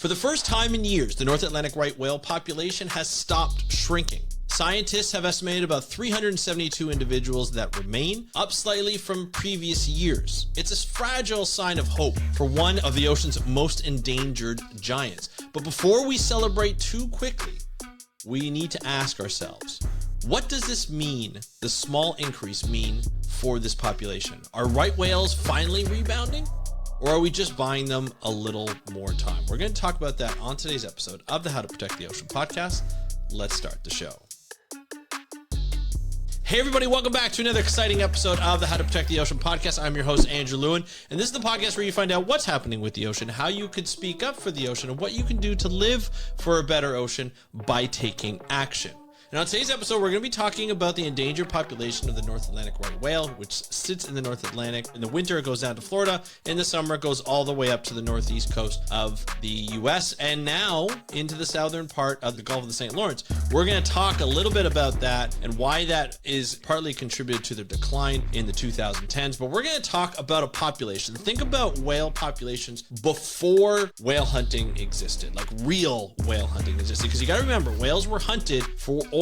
For the first time in years, the North Atlantic right whale population has stopped shrinking. Scientists have estimated about 372 individuals that remain, up slightly from previous years. It's a fragile sign of hope for one of the ocean's most endangered giants. But before we celebrate too quickly, we need to ask ourselves, what does this mean, the small increase mean for this population? Are right whales finally rebounding? Or are we just buying them a little more time? We're going to talk about that on today's episode of the How to Protect the Ocean podcast. Let's start the show. Hey everybody, welcome back to another exciting episode of the How to Protect the Ocean podcast. I'm your host, Andrew Lewin, and this is the podcast where you find out what's happening with the ocean, how you could speak up for the ocean, and what you can do to live for a better ocean by taking action. And on today's episode, we're going to be talking about the endangered population of the North Atlantic right whale, which sits in the North Atlantic. In the winter, it goes down to Florida. In the summer, it goes all the way up to the northeast coast of the U.S. and now into the southern part of the Gulf of the St. Lawrence. We're going to talk a little bit about that and why that is partly contributed to the decline in the 2010s. But we're going to talk about a population. Think about whale populations before whale hunting existed, like real whale hunting existed. Because you got to remember, whales were hunted for oil.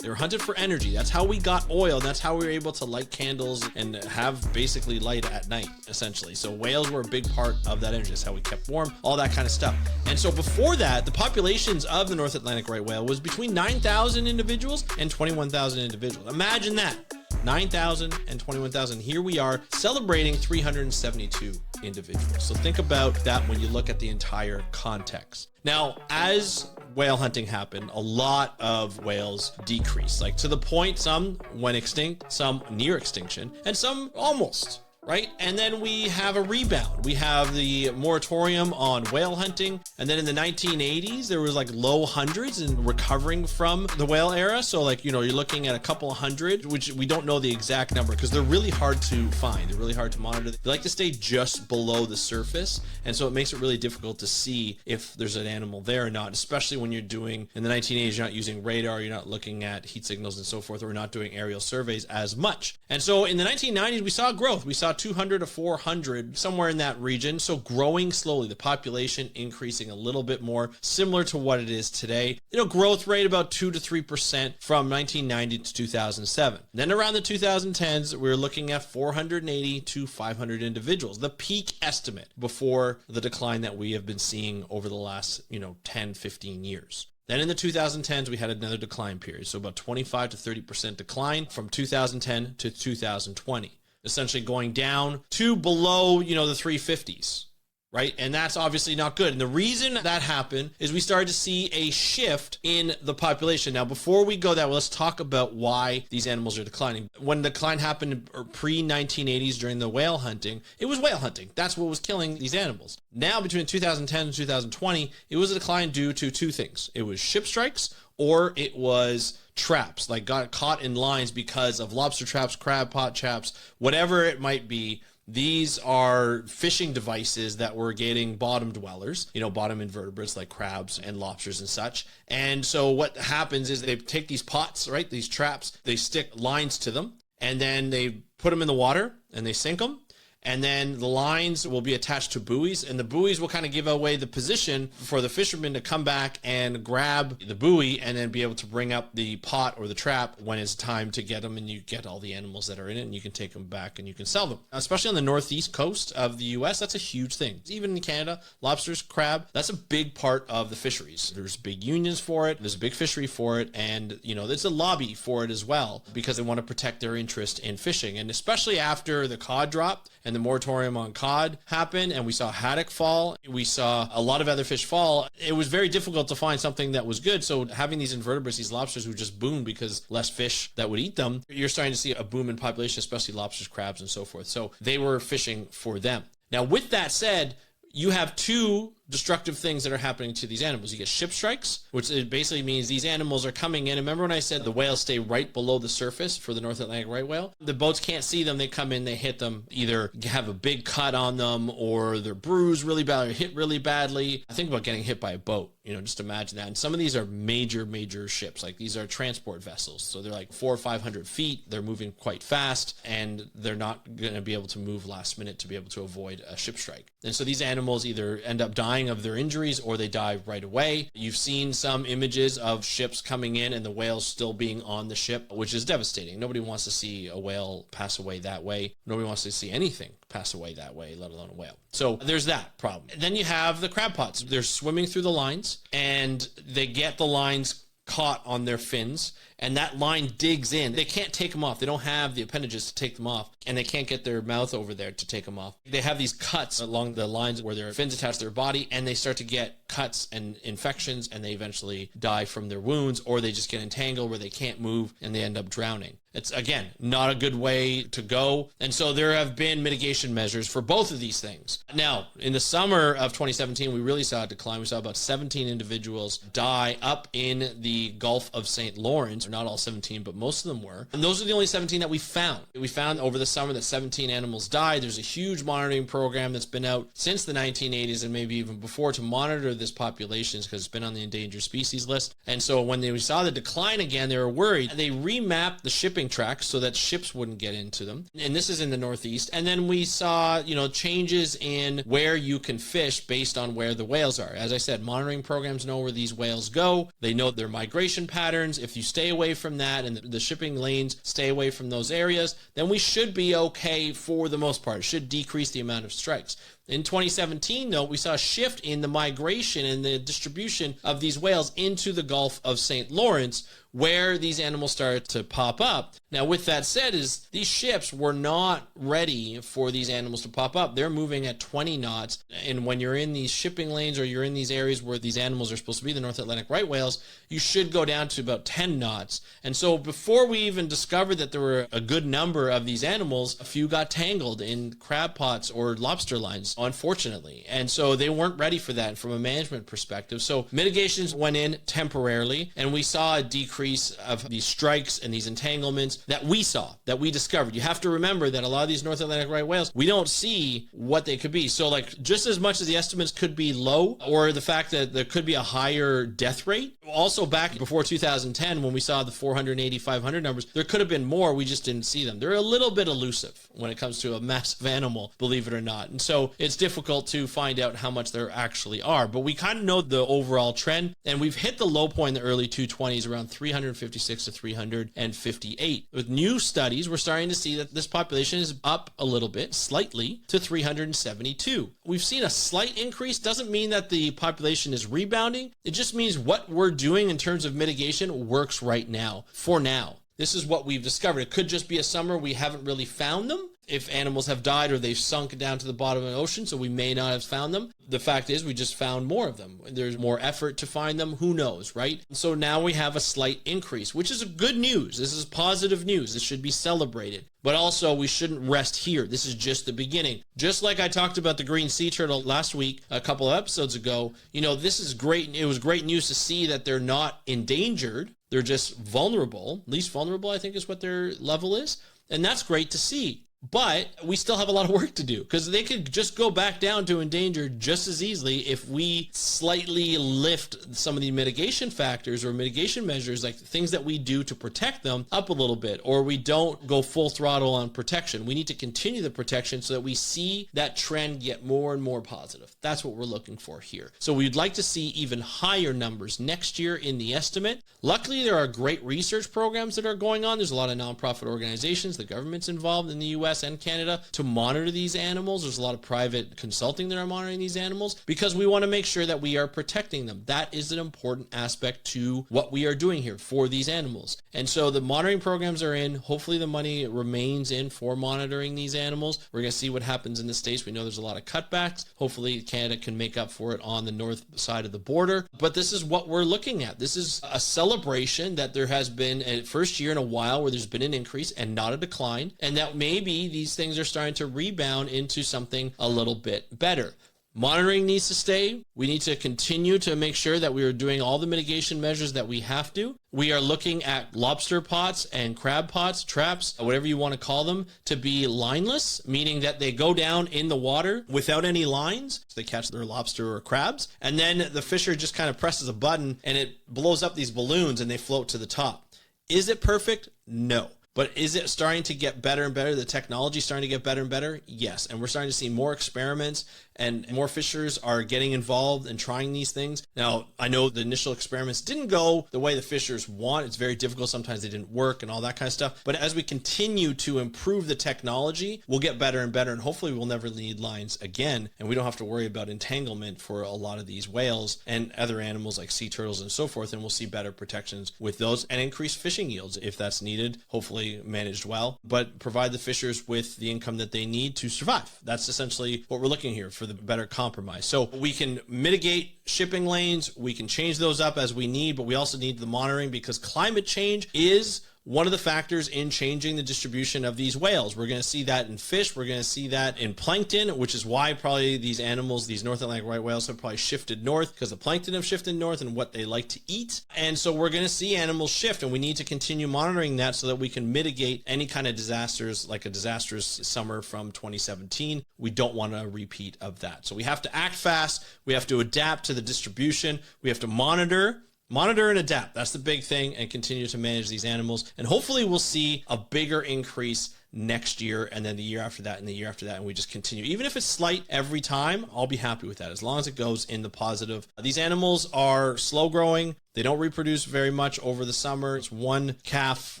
They were hunted for energy. That's how we got oil. That's how we were able to light candles and have basically light at night, essentially. So whales were a big part of that energy. That's how we kept warm, all that kind of stuff. And so before that, the populations of the North Atlantic right whale was between 9,000 individuals and 21,000 individuals. Imagine that. 9,000 and 21,000. Here we are celebrating 372 individuals. So think about that when you look at the entire context. Now, as whale hunting happened, a lot of whales decreased, like to the point some went extinct, some near extinction, and some almost. Right? And then we have a rebound. We have the moratorium on whale hunting. And then in the 1980s, there was like low hundreds and recovering from the whale era. So like, you're looking at a couple of hundred, which we don't know the exact number because they're really hard to find. They're really hard to monitor. They like to stay just below the surface. And so it makes it really difficult to see if there's an animal there or not, especially when you're doing, in the 1980s, you're not using radar, you're not looking at heat signals and so forth, or not doing aerial surveys as much. And so in the 1990s, we saw growth. We saw 200 to 400, somewhere in that region. So growing slowly, the population increasing a little bit more, similar to what it is today. Growth rate about 2 to 3% from 1990 to 2007. Then around the 2010s, we were looking at 480 to 500 individuals, the peak estimate before the decline that we have been seeing over the last, 10, 15 years. Then in the 2010s, we had another decline period. So about 25 to 30% decline from 2010 to 2020. Essentially going down to below, the 350s, right? And that's obviously not good. And the reason that happened is we started to see a shift in the population. Now, before we go that, let's talk about why these animals are declining. When the decline happened pre-1980s during the whale hunting, it was whale hunting. That's what was killing these animals. Now, between 2010 and 2020, it was a decline due to two things. It was ship strikes, or it was traps, like got caught in lines because of lobster traps, crab pot traps, whatever it might be. These are fishing devices that were getting bottom dwellers, bottom invertebrates like crabs and lobsters and such. And so what happens is they take these pots, right, these traps, they stick lines to them, and then they put them in the water and they sink them. And then the lines will be attached to buoys, and the buoys will kind of give away the position for the fishermen to come back and grab the buoy and then be able to bring up the pot or the trap when it's time to get them, and you get all the animals that are in it, and you can take them back and you can sell them. Especially on the northeast coast of the U.S., that's a huge thing. Even in Canada, lobsters, crab, that's a big part of the fisheries. There's big unions for it, there's a big fishery for it, and there's a lobby for it as well because they want to protect their interest in fishing. And especially after the cod dropped and the moratorium on cod happened, and we saw haddock fall, we saw a lot of other fish fall, it was very difficult to find something that was good. So having these invertebrates, these lobsters who just boomed because less fish that would eat them, you're starting to see a boom in population, especially lobsters, crabs, and so forth. So they were fishing for them. Now, with that said, you have two destructive things that are happening to these animals. You get ship strikes, which it basically means these animals are coming in. And remember when I said the whales stay right below the surface for the North Atlantic right whale? The boats can't see them. They come in, they hit them, either have a big cut on them or they're bruised really bad or hit really badly. I think about getting hit by a boat, just imagine that. And some of these are major ships. Like these are transport vessels. So they're like 400 or 500 feet. They're moving quite fast and they're not going to be able to move last minute to be able to avoid a ship strike. And so these animals either end up dying dying of their injuries or they die right away. You've seen some images of ships coming in and the whales still being on the ship, which is devastating. Nobody wants to see a whale pass away that way. Nobody wants to see anything pass away that way, let alone a whale. So there's that problem. And then you have the crab pots. They're swimming through the lines and they get the lines caught on their fins, and that line digs in. They can't take them off. They don't have the appendages to take them off, and they can't get their mouth over there to take them off. They have these cuts along the lines where their fins attach to their body, and they start to get cuts and infections, and they eventually die from their wounds, or they just get entangled where they can't move, and they end up drowning. It's, again, not a good way to go. And so there have been mitigation measures for both of these things. Now, in the summer of 2017, we really saw a decline. We saw about 17 individuals die up in the Gulf of St. Lawrence. Not all 17, but most of them were. And those are the only 17 that we found. We found over the summer that 17 animals died. There's a huge monitoring program that's been out since the 1980s and maybe even before to monitor this population because it's been on the endangered species list. And so when we saw the decline again, they were worried. They remapped the shipping tracks so that ships wouldn't get into them. And this is in the Northeast. And then we saw, changes in where you can fish based on where the whales are. As I said, monitoring programs know where these whales go. They know their migration patterns. If you stay away from that and the shipping lanes stay away from those areas, then we should be okay for the most part. It should decrease the amount of strikes. In 2017, though, we saw a shift in the migration and the distribution of these whales into the Gulf of St. Lawrence, where these animals started to pop up. Now, with that said, these ships were not ready for these animals to pop up. They're moving at 20 knots. And when you're in these shipping lanes or you're in these areas where these animals are supposed to be, the North Atlantic right whales, you should go down to about 10 knots. And so before we even discovered that there were a good number of these animals, a few got tangled in crab pots or lobster lines, unfortunately. And so they weren't ready for that from a management perspective. So mitigations went in temporarily, and we saw a decrease of these strikes and these entanglements that we discovered. You have to remember that a lot of these North Atlantic right whales, we don't see what they could be. So just as much as the estimates could be low, or the fact that there could be a higher death rate, also back before 2010 when we saw the 480, 500 numbers, there could have been more, we just didn't see them. They're a little bit elusive when it comes to a massive animal, believe it or not. And so it's difficult to find out how much there actually are, but we kind of know the overall trend, and we've hit the low point in the early 220s around 356 to 358. With new studies, we're starting to see that this population is up a little bit, slightly, to 372. We've seen a slight increase. Doesn't mean that the population is rebounding. It just means what we're doing in terms of mitigation works right now, for now. This is what we've discovered. It could just be a summer we haven't really found them. If animals have died or they've sunk down to the bottom of the ocean, so we may not have found them. The fact is we just found more of them. There's more effort to find them. Who knows, right? So now we have a slight increase, which is good news. This is positive news. This should be celebrated. But also, we shouldn't rest here. This is just the beginning. Just like I talked about the green sea turtle last week, a couple of episodes ago, this is great. It was great news to see that they're not endangered. They're just vulnerable. Least vulnerable, I think, is what their level is. And that's great to see. But we still have a lot of work to do because they could just go back down to endangered just as easily if we slightly lift some of the mitigation factors or mitigation measures, like things that we do to protect them, up a little bit, or we don't go full throttle on protection. We need to continue the protection so that we see that trend get more and more positive. That's what we're looking for here. So we'd like to see even higher numbers next year in the estimate. Luckily, there are great research programs that are going on. There's a lot of nonprofit organizations, the government's involved in the U.S. and Canada to monitor these animals. There's a lot of private consulting that are monitoring these animals because we want to make sure that we are protecting them. That is an important aspect to what we are doing here for these animals. And so the monitoring programs are in. Hopefully the money remains in for monitoring these animals. We're going to see what happens in the States. We know there's a lot of cutbacks. Hopefully Canada can make up for it on the north side of the border. But this is what we're looking at. This is a celebration that there has been a first year in a while where there's been an increase and not a decline, and that maybe these things are starting to rebound into something a little bit better. Monitoring needs to stay. We need to continue to make sure that we are doing all the mitigation measures that we have to. We are looking at lobster pots and crab pots, traps, whatever you want to call them, to be lineless, meaning that they go down in the water without any lines. So they catch their lobster or crabs. And then the fisher just kind of presses a button and it blows up these balloons and they float to the top. Is it perfect? No. But is it starting to get better and better? The technology is starting to get better and better? Yes. And we're starting to see more experiments and more fishers are getting involved and trying these things. Now, I know the initial experiments didn't go the way the fishers want. It's very difficult. Sometimes they didn't work and all that kind of stuff. But as we continue to improve the technology, we'll get better and better, and hopefully we'll never need lines again, and we don't have to worry about entanglement for a lot of these whales and other animals like sea turtles and so forth, and we'll see better protections with those and increase fishing yields if that's needed, hopefully managed well, but provide the fishers with the income that they need to survive. That's essentially what we're looking here for, the better compromise. So we can mitigate shipping lanes, we can change those up as we need, but we also need the monitoring, because climate change is one of the factors in changing the distribution of these whales. We're going to see that in fish. We're going to see that in plankton, which is why probably these animals, these North Atlantic right whales, have probably shifted north, because the plankton have shifted north and what they like to eat. And so we're going to see animals shift, and we need to continue monitoring that so that we can mitigate any kind of disasters, like a disastrous summer from 2017. We don't want a repeat of that. So we have to act fast. We have to adapt to the distribution. We have to monitor and adapt. That's the big thing, and continue to manage these animals. And hopefully we'll see a bigger increase next year, and then the year after that, and the year after that, and we just continue. Even if it's slight every time, I'll be happy with that, as long as it goes in the positive. These animals are slow growing. They don't reproduce very much over the summer. It's one calf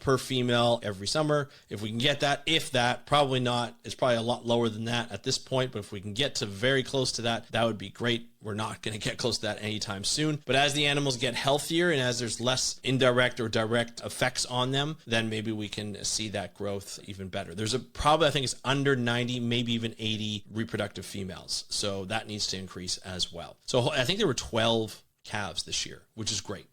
per female every summer. If we can get that, if that, probably not. It's probably a lot lower than that at this point, but if we can get to very close to that, that would be great. We're not going to get close to that anytime soon. But as the animals get healthier and as there's less indirect or direct effects on them, then maybe we can see that growth even better. There's probably, I think it's under 90, maybe even 80 reproductive females. So that needs to increase as well. So I think there were 12 calves this year, which is great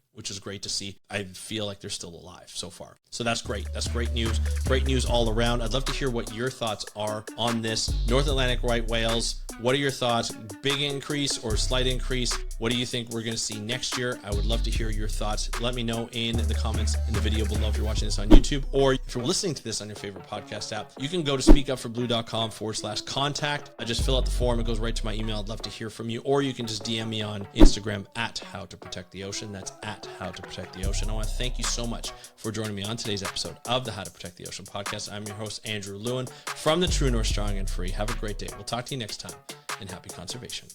to see. I feel like they're still alive so far. So that's great. That's great news. Great news all around. I'd love to hear what your thoughts are on this. North Atlantic right whales, what are your thoughts? Big increase or slight increase? What do you think we're going to see next year? I would love to hear your thoughts. Let me know in the comments in the video below if you're watching this on YouTube, or if you're listening to this on your favorite podcast app. You can go to speakupforblue.com/contact. I just fill out the form. It goes right to my email. I'd love to hear from you. Or you can just DM me on Instagram at How to Protect the Ocean. That's at How to Protect the Ocean. I want to thank you so much for joining me on today's episode of the How to Protect the Ocean podcast. I'm your host, Andrew Lewin, from the True North Strong and Free. Have a great day. We'll talk to you next time, and happy conservation.